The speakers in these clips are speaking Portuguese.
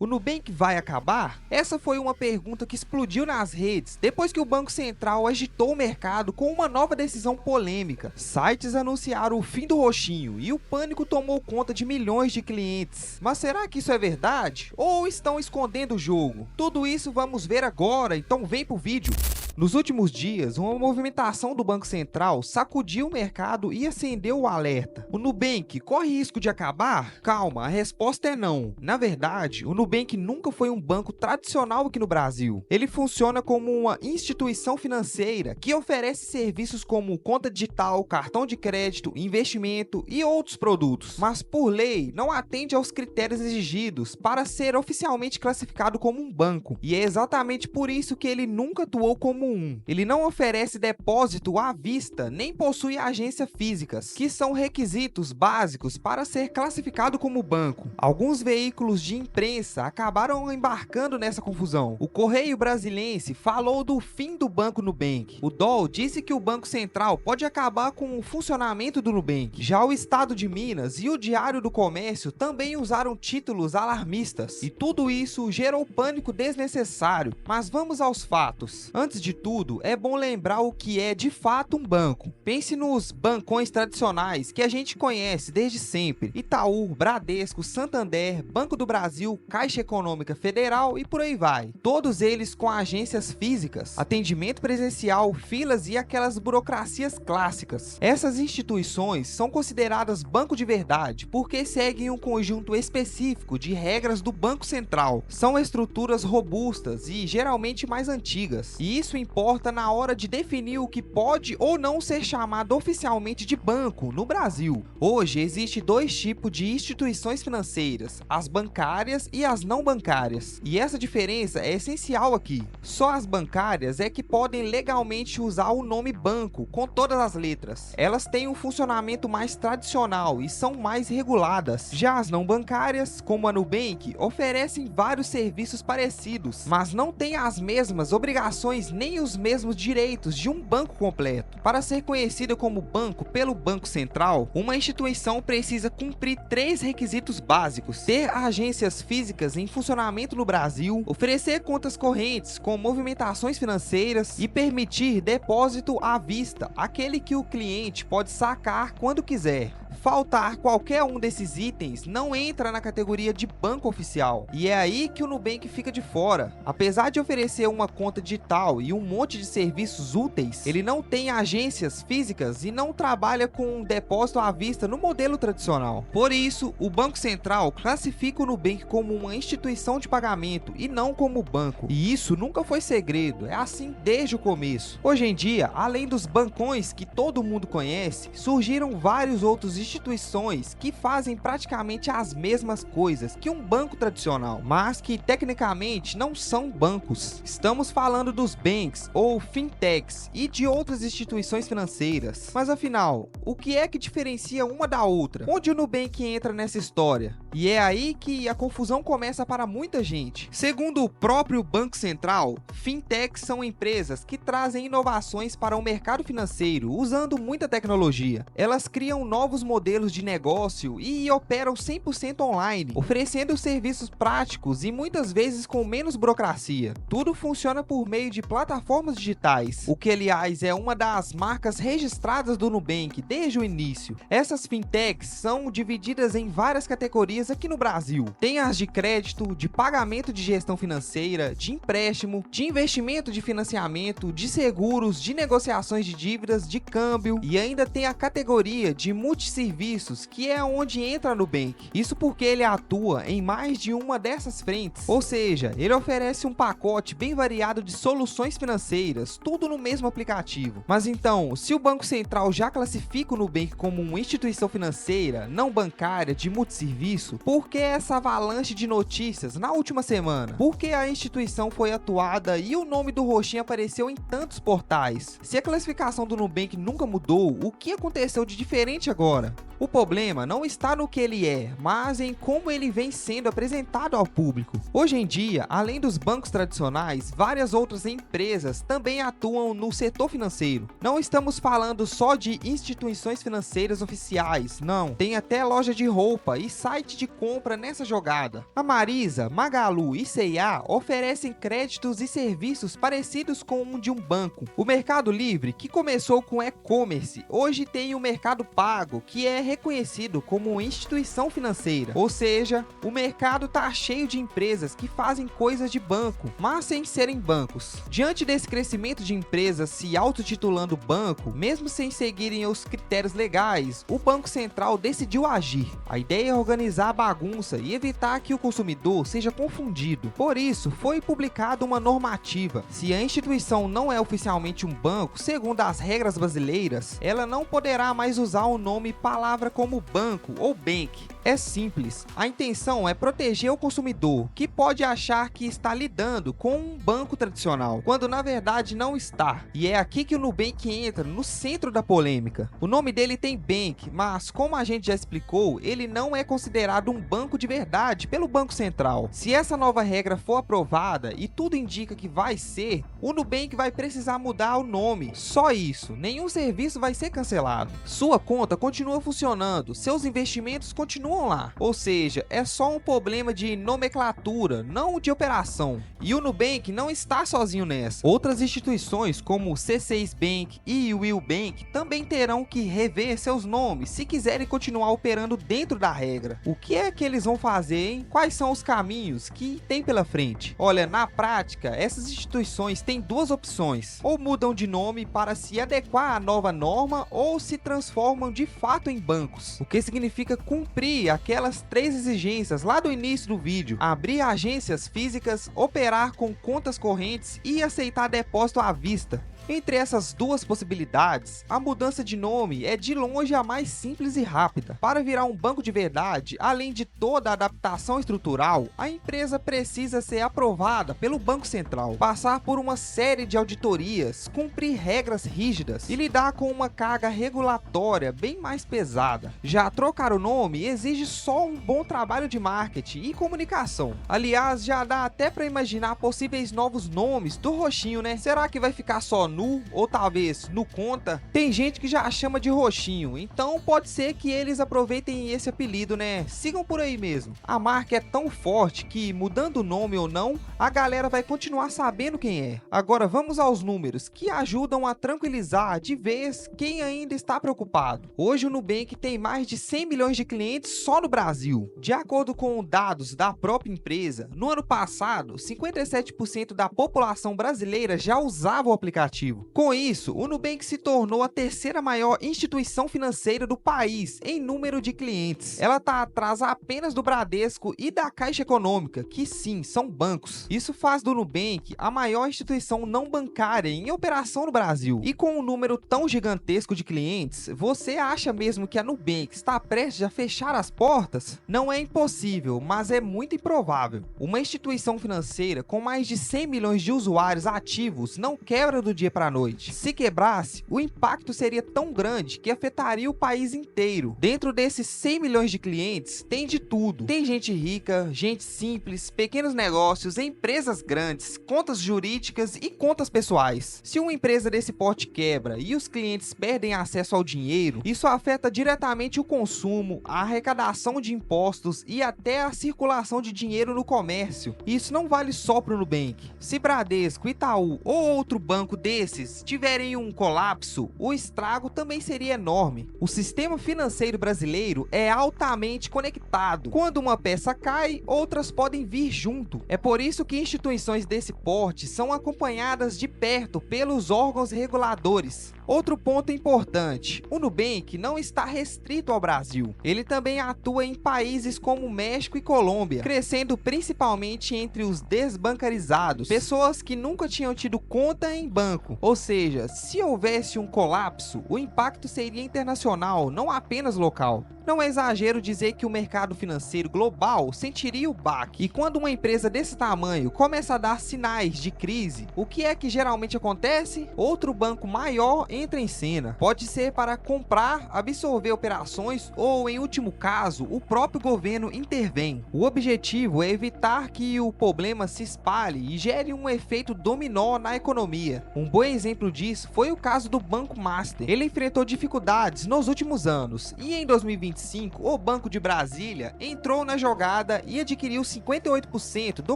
O Nubank vai acabar? Essa foi uma pergunta que explodiu nas redes depois que o Banco Central agitou o mercado com uma nova decisão polêmica. Sites anunciaram o fim do roxinho e o pânico tomou conta de milhões de clientes. Mas será que isso é verdade? Ou estão escondendo o jogo? Tudo isso vamos ver agora, então vem pro vídeo! Nos últimos dias, uma movimentação do Banco Central sacudiu o mercado e acendeu o alerta. O Nubank corre risco de acabar? Calma, a resposta é não. Na verdade, o Nubank nunca foi um banco tradicional aqui no Brasil. Ele funciona como uma instituição financeira que oferece serviços como conta digital, cartão de crédito, investimento e outros produtos. Mas, por lei, não atende aos critérios exigidos para ser oficialmente classificado como um banco. E é exatamente por isso que ele nunca atuou como ele não oferece depósito à vista, nem possui agências físicas, que são requisitos básicos para ser classificado como banco. Alguns veículos de imprensa acabaram embarcando nessa confusão. O Correio Brasiliense falou do fim do Banco Nubank. O DOL disse que o Banco Central pode acabar com o funcionamento do Nubank. Já o Estado de Minas e o Diário do Comércio também usaram títulos alarmistas. E tudo isso gerou pânico desnecessário. Mas vamos aos fatos. Antes de tudo, é bom lembrar o que é de fato um banco. Pense nos bancões tradicionais que a gente conhece desde sempre: Itaú, Bradesco, Santander, Banco do Brasil, Caixa Econômica Federal e por aí vai. Todos eles com agências físicas, atendimento presencial, filas e aquelas burocracias clássicas. Essas instituições são consideradas banco de verdade porque seguem um conjunto específico de regras do Banco Central. São estruturas robustas e geralmente mais antigas, e isso importa na hora de definir o que pode ou não ser chamado oficialmente de banco no Brasil. Hoje existe dois tipos de instituições financeiras: as bancárias e as não bancárias. E essa diferença é essencial aqui. Só as bancárias é que podem legalmente usar o nome banco com todas as letras. Elas têm um funcionamento mais tradicional e são mais reguladas. Já as não bancárias, como a Nubank, oferecem vários serviços parecidos, mas não têm as mesmas obrigações nem os mesmos direitos de um banco completo. Para ser conhecida como banco pelo Banco Central, uma instituição precisa cumprir 3 requisitos básicos: ter agências físicas em funcionamento no Brasil, oferecer contas correntes com movimentações financeiras e permitir depósito à vista, aquele que o cliente pode sacar quando quiser. Faltar qualquer um desses itens não entra na categoria de banco oficial, e é aí que o Nubank fica de fora. Apesar de oferecer uma conta digital e um monte de serviços úteis, ele não tem agências físicas e não trabalha com depósito à vista no modelo tradicional. Por isso, o Banco Central classifica o Nubank como uma instituição de pagamento e não como banco. E isso nunca foi segredo, é assim desde o começo. Hoje em dia, além dos bancões que todo mundo conhece, surgiram vários outros instituições que fazem praticamente as mesmas coisas que um banco tradicional, mas que tecnicamente não são bancos. Estamos falando dos banks ou fintechs e de outras instituições financeiras. Mas afinal, o que é que diferencia uma da outra? Onde o Nubank entra nessa história? E é aí que a confusão começa para muita gente. Segundo o próprio Banco Central, fintechs são empresas que trazem inovações para o mercado financeiro usando muita tecnologia. Elas criam novos modelos de negócio e operam 100% online, oferecendo serviços práticos e muitas vezes com menos burocracia. Tudo funciona por meio de plataformas digitais, o que aliás é uma das marcas registradas do Nubank desde o início. Essas fintechs são divididas em várias categorias aqui no Brasil. Tem as de crédito, de pagamento de gestão financeira, de empréstimo, de investimento de financiamento, de seguros, de negociações de dívidas, de câmbio, e ainda tem a categoria de multisserviços, que é onde entra no Nubank. Isso porque ele atua em mais de uma dessas frentes, ou seja, ele oferece um pacote bem variado de soluções financeiras, tudo no mesmo aplicativo. Mas então, se o Banco Central já classifica o Nubank como uma instituição financeira não bancária de multisserviço, por que essa avalanche de notícias na última semana? Por que a instituição foi atuada e o nome do roxinho apareceu em tantos portais? Se a classificação do Nubank nunca mudou, o que aconteceu de diferente agora? O problema não está no que ele é, mas em como ele vem sendo apresentado ao público. Hoje em dia, além dos bancos tradicionais, várias outras empresas também atuam no setor financeiro. Não estamos falando só de instituições financeiras oficiais, não. Tem até loja de roupa e site de compra nessa jogada. A Marisa, Magalu e C&A oferecem créditos e serviços parecidos com um de um banco. O Mercado Livre, que começou com e-commerce, hoje tem o Mercado Pago, que é reconhecido como uma instituição financeira. Ou seja, o mercado está cheio de empresas que fazem coisas de banco, mas sem serem bancos. Diante desse crescimento de empresas se autotitulando banco, mesmo sem seguirem os critérios legais, o Banco Central decidiu agir. A ideia é organizar a bagunça e evitar que o consumidor seja confundido. Por isso, foi publicada uma normativa. Se a instituição não é oficialmente um banco, segundo as regras brasileiras, ela não poderá mais usar o nome palavra como banco ou bank. É simples, a intenção é proteger o consumidor, que pode achar que está lidando com um banco tradicional, quando na verdade não está. E é aqui que o Nubank entra no centro da polêmica. O nome dele tem bank, mas como a gente já explicou, ele não é considerado um banco de verdade pelo Banco Central. Se essa nova regra for aprovada, e tudo indica que vai ser, o Nubank vai precisar mudar o nome. Só isso, nenhum serviço vai ser cancelado. Sua conta continua funcionando, seus investimentos continuam lá. Ou seja, é só um problema de nomenclatura, não de operação. E o Nubank não está sozinho nessa. Outras instituições como o C6 Bank e o Will Bank também terão que rever seus nomes se quiserem continuar operando dentro da regra. O que é que eles vão fazer, hein? Quais são os caminhos que tem pela frente? Olha, na prática, essas instituições têm duas opções. Ou mudam de nome para se adequar à nova norma, ou se transformam de fato em bancos. O que significa cumprir aquelas 3 exigências lá do início do vídeo: abrir agências físicas, operar com contas correntes e aceitar depósito à vista. Entre essas duas possibilidades, a mudança de nome é de longe a mais simples e rápida. Para virar um banco de verdade, além de toda a adaptação estrutural, a empresa precisa ser aprovada pelo Banco Central, passar por uma série de auditorias, cumprir regras rígidas e lidar com uma carga regulatória bem mais pesada. Já trocar o nome exige só um bom trabalho de marketing e comunicação. Aliás, já dá até para imaginar possíveis novos nomes do roxinho, né? Será que vai ficar só Nu, ou talvez Nu Conta? Tem gente que já chama de roxinho, então pode ser que eles aproveitem esse apelido, né? Sigam por aí mesmo. A marca é tão forte que, mudando o nome ou não, a galera vai continuar sabendo quem é. Agora vamos aos números, que ajudam a tranquilizar de vez quem ainda está preocupado. Hoje o Nubank tem mais de 100 milhões de clientes só no Brasil. De acordo com dados da própria empresa, no ano passado, 57% da população brasileira já usava o aplicativo. Com isso, o Nubank se tornou a terceira maior instituição financeira do país em número de clientes. Ela está atrás apenas do Bradesco e da Caixa Econômica, que sim, são bancos. Isso faz do Nubank a maior instituição não bancária em operação no Brasil. E com um número tão gigantesco de clientes, você acha mesmo que a Nubank está prestes a fechar as portas? Não é impossível, mas é muito improvável. Uma instituição financeira com mais de 100 milhões de usuários ativos não quebra do dia para a noite. Se quebrasse, o impacto seria tão grande que afetaria o país inteiro. Dentro desses 100 milhões de clientes, tem de tudo. Tem gente rica, gente simples, pequenos negócios, empresas grandes, contas jurídicas e contas pessoais. Se uma empresa desse porte quebra e os clientes perdem acesso ao dinheiro, isso afeta diretamente o consumo, a arrecadação de impostos e até a circulação de dinheiro no comércio. Isso não vale só para o Nubank. Se Bradesco, Itaú ou outro banco desses tiverem um colapso, o estrago também seria enorme. O sistema financeiro brasileiro é altamente conectado. Quando uma peça cai, outras podem vir junto. É por isso que instituições desse porte são acompanhadas de perto pelos órgãos reguladores. Outro ponto importante: o Nubank não está restrito ao Brasil. Ele também atua em países como México e Colômbia, crescendo principalmente entre os desbancarizados, pessoas que nunca tinham tido conta em banco. Ou seja, se houvesse um colapso, o impacto seria internacional, não apenas local. Não é exagero dizer que o mercado financeiro global sentiria o baque. E quando uma empresa desse tamanho começa a dar sinais de crise, o que é que geralmente acontece? Outro banco maior entra em cena. Pode ser para comprar, absorver operações ou, em último caso, o próprio governo intervém. O objetivo é evitar que o problema se espalhe e gere um efeito dominó na economia. Um bom exemplo disso foi o caso do Banco Master. Ele enfrentou dificuldades nos últimos anos e em 2025 o Banco de Brasília entrou na jogada e adquiriu 58% do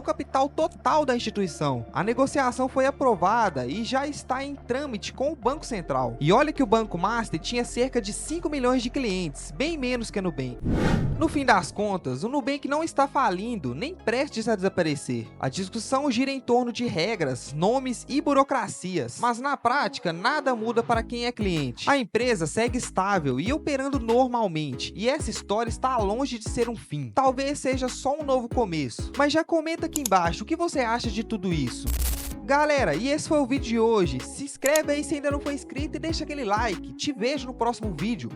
capital total da instituição. A negociação foi aprovada e já está em trâmite com o Banco Central. E olha que o Banco Master tinha cerca de 5 milhões de clientes, bem menos que a Nubank. No fim das contas, o Nubank não está falindo nem prestes a desaparecer. A discussão gira em torno de regras, nomes e burocracias, mas na prática nada muda para quem é cliente. A empresa segue estável e operando normalmente, e essa história está longe de ser um fim. Talvez seja só um novo começo. Mas já comenta aqui embaixo o que você acha de tudo isso. Galera, e esse foi o vídeo de hoje. Se inscreve aí se ainda não for inscrito e deixa aquele like. Te vejo no próximo vídeo.